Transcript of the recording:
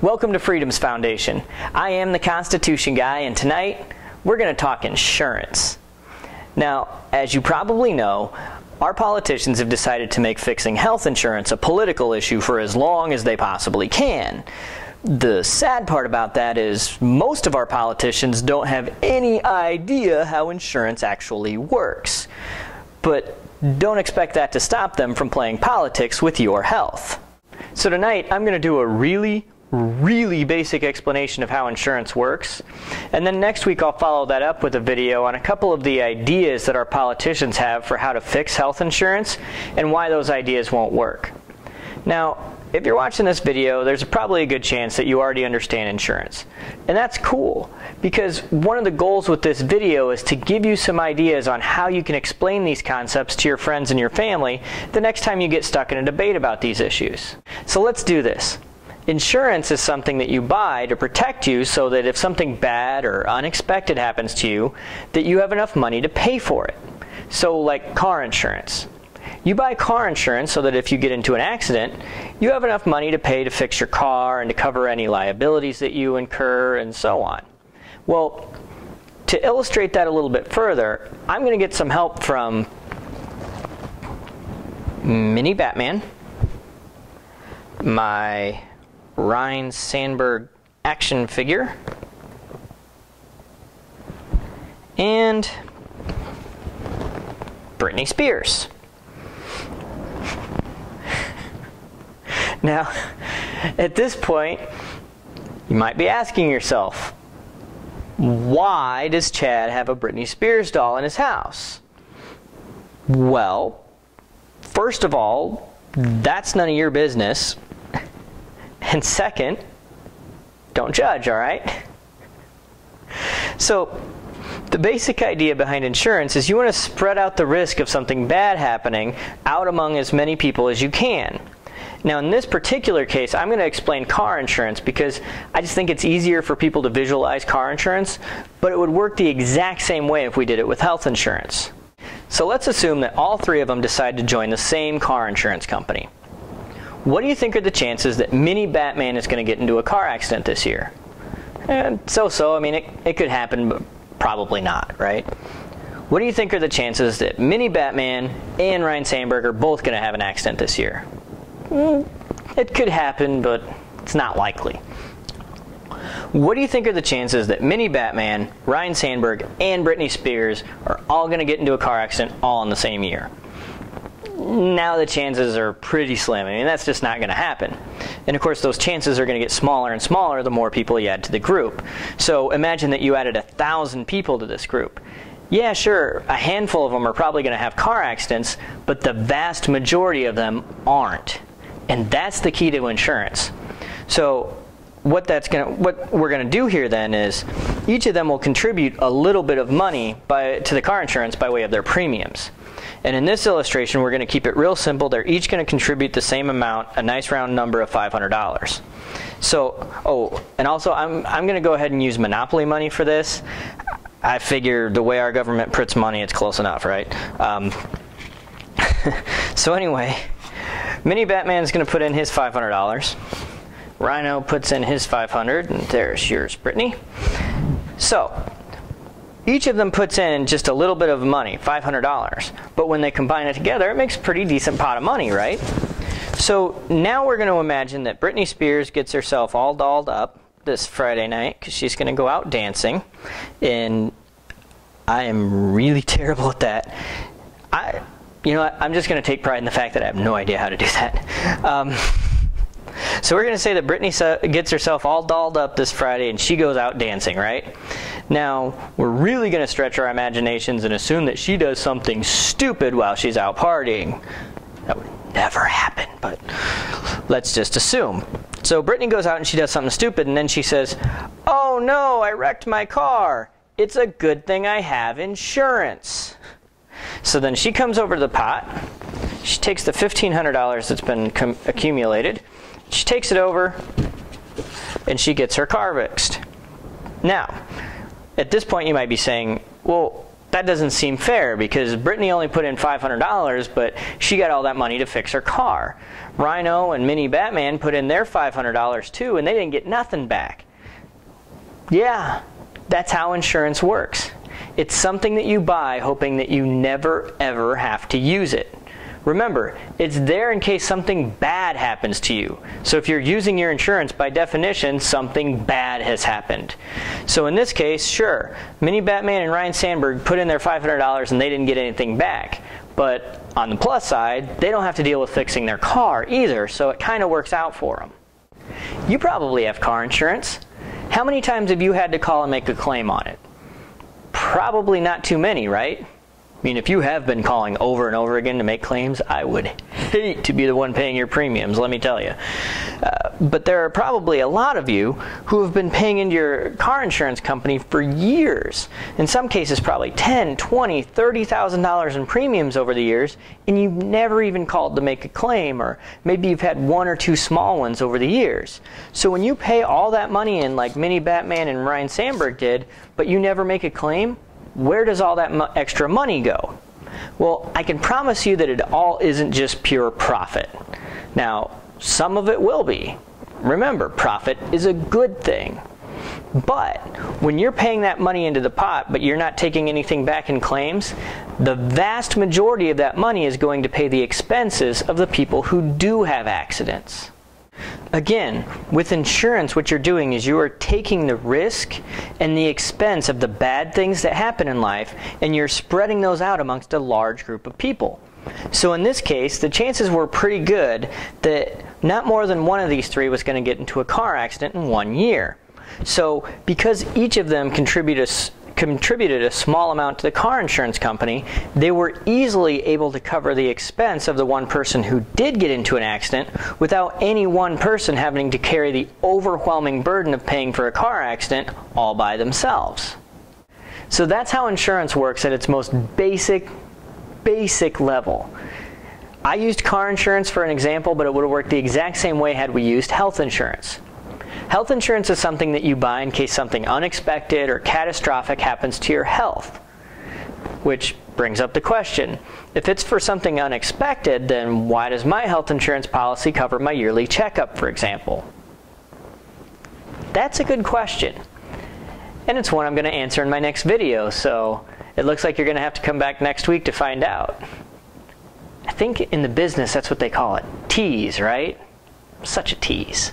Welcome to Freedom's Foundation. I am the Constitution guy, and tonight we're going to talk insurance. Now, as you probably know, our politicians have decided to make fixing health insurance a political issue for as long as they possibly can. The sad part about that is most of our politicians don't have any idea how insurance actually works. But don't expect that to stop them from playing politics with your health. So tonight I'm going to do a really basic explanation of how insurance works, and then next week I'll follow that up with a video on a couple of the ideas that our politicians have for how to fix health insurance and why those ideas won't work. Now, if you're watching this video, there's probably a good chance that you already understand insurance. And that's cool, because one of the goals with this video is to give you some ideas on how you can explain these concepts to your friends and your family the next time you get stuck in a debate about these issues. So let's do this. Insurance is something that you buy to protect you so that if something bad or unexpected happens to you, that you have enough money to pay for it. So like car insurance. You buy car insurance so that if you get into an accident, you have enough money to pay to fix your car and to cover any liabilities that you incur and so on. Well, to illustrate that a little bit further, I'm going to get some help from Mini Batman, my Ryan Sandberg action figure, and Britney Spears. Now, at this point, you might be asking yourself, why does Chad have a Britney Spears doll in his house? Well, first of all, that's none of your business. And second, don't judge, all right? So, the basic idea behind insurance is you want to spread out the risk of something bad happening out among as many people as you can. Now, in this particular case, I'm going to explain car insurance because I just think it's easier for people to visualize car insurance, but it would work the exact same way if we did it with health insurance. So let's assume that all three of them decide to join the same car insurance company. What do you think are the chances that Mini Batman is going to get into a car accident this year? So-so. I mean, it could happen, but probably not, right? What do you think are the chances that Mini Batman and Ryan Sandberg are both going to have an accident this year? It could happen, but it's not likely. What do you think are the chances that Mini Batman, Ryan Sandberg, and Britney Spears are all going to get into a car accident all in the same year? Now the chances are pretty slim. I mean, that's just not going to happen. And of course, those chances are going to get smaller and smaller the more people you add to the group. So imagine that you added 1,000 people to this group. Yeah, sure, a handful of them are probably going to have car accidents, but the vast majority of them aren't. And that's the key to insurance. So what we're going to do here then is each of them will contribute a little bit of money to the car insurance by way of their premiums. And in this illustration, we're going to keep it real simple. They're each going to contribute the same amount, a nice round number of $500. So, and also I'm going to go ahead and use Monopoly money for this. I figure the way our government prints money, it's close enough, right? So anyway, Mini Batman's going to put in his $500. Rhino puts in his $500, and there's yours, Brittany. So, each of them puts in just a little bit of money, $500. But when they combine it together, it makes a pretty decent pot of money, right? So now we're going to imagine that Britney Spears gets herself all dolled up this Friday night because she's going to go out dancing. And I am really terrible at that. You know what? I'm just going to take pride in the fact that I have no idea how to do that. So we're going to say that Britney gets herself all dolled up this Friday and she goes out dancing, right? Now, we're really going to stretch our imaginations and assume that she does something stupid while she's out partying. That would never happen, but let's just assume. So Britney goes out and she does something stupid, and then she says, "Oh no, I wrecked my car. It's a good thing I have insurance." So then she comes over to the pot. She takes the $1,500 that's been accumulated. She takes it over, and she gets her car fixed. Now, at this point you might be saying, well, that doesn't seem fair because Brittany only put in $500, but she got all that money to fix her car. Rhino and Mini Batman put in their $500 too, and they didn't get nothing back. Yeah, that's how insurance works. It's something that you buy hoping that you never ever have to use it. Remember, it's there in case something bad happens to you. So if you're using your insurance, by definition, something bad has happened. So in this case, sure, Mini Batman and Ryan Sandberg put in their $500 and they didn't get anything back. But on the plus side, they don't have to deal with fixing their car either, so it kind of works out for them. You probably have car insurance. How many times have you had to call and make a claim on it? Probably not too many, right? I mean, if you have been calling over and over again to make claims, I would hate to be the one paying your premiums, let me tell you. But there are probably a lot of you who have been paying into your car insurance company for years. In some cases, probably $10,000, $20,000, $30,000 in premiums over the years, and you've never even called to make a claim, or maybe you've had one or two small ones over the years. So when you pay all that money in like Mini Batman and Ryan Sandberg did, but you never make a claim, where does all that extra money go? Well, I can promise you that it all isn't just pure profit. Now, some of it will be. Remember, profit is a good thing. But when you're paying that money into the pot, but you're not taking anything back in claims, the vast majority of that money is going to pay the expenses of the people who do have accidents. Again, with insurance, what you're doing is you are taking the risk and the expense of the bad things that happen in life, and you're spreading those out amongst a large group of people. So in this case, the chances were pretty good that not more than one of these three was going to get into a car accident in 1 year. So because each of them contributed a small amount to the car insurance company, they were easily able to cover the expense of the one person who did get into an accident without any one person having to carry the overwhelming burden of paying for a car accident all by themselves. So that's how insurance works at its most basic level. I used car insurance for an example, but it would have worked the exact same way had we used health insurance. Health insurance is something that you buy in case something unexpected or catastrophic happens to your health. Which brings up the question, if it's for something unexpected, then why does my health insurance policy cover my yearly checkup, for example? That's a good question. And it's one I'm going to answer in my next video, so it looks like you're going to have to come back next week to find out. I think in the business that's what they call it. Tease, right? Such a tease.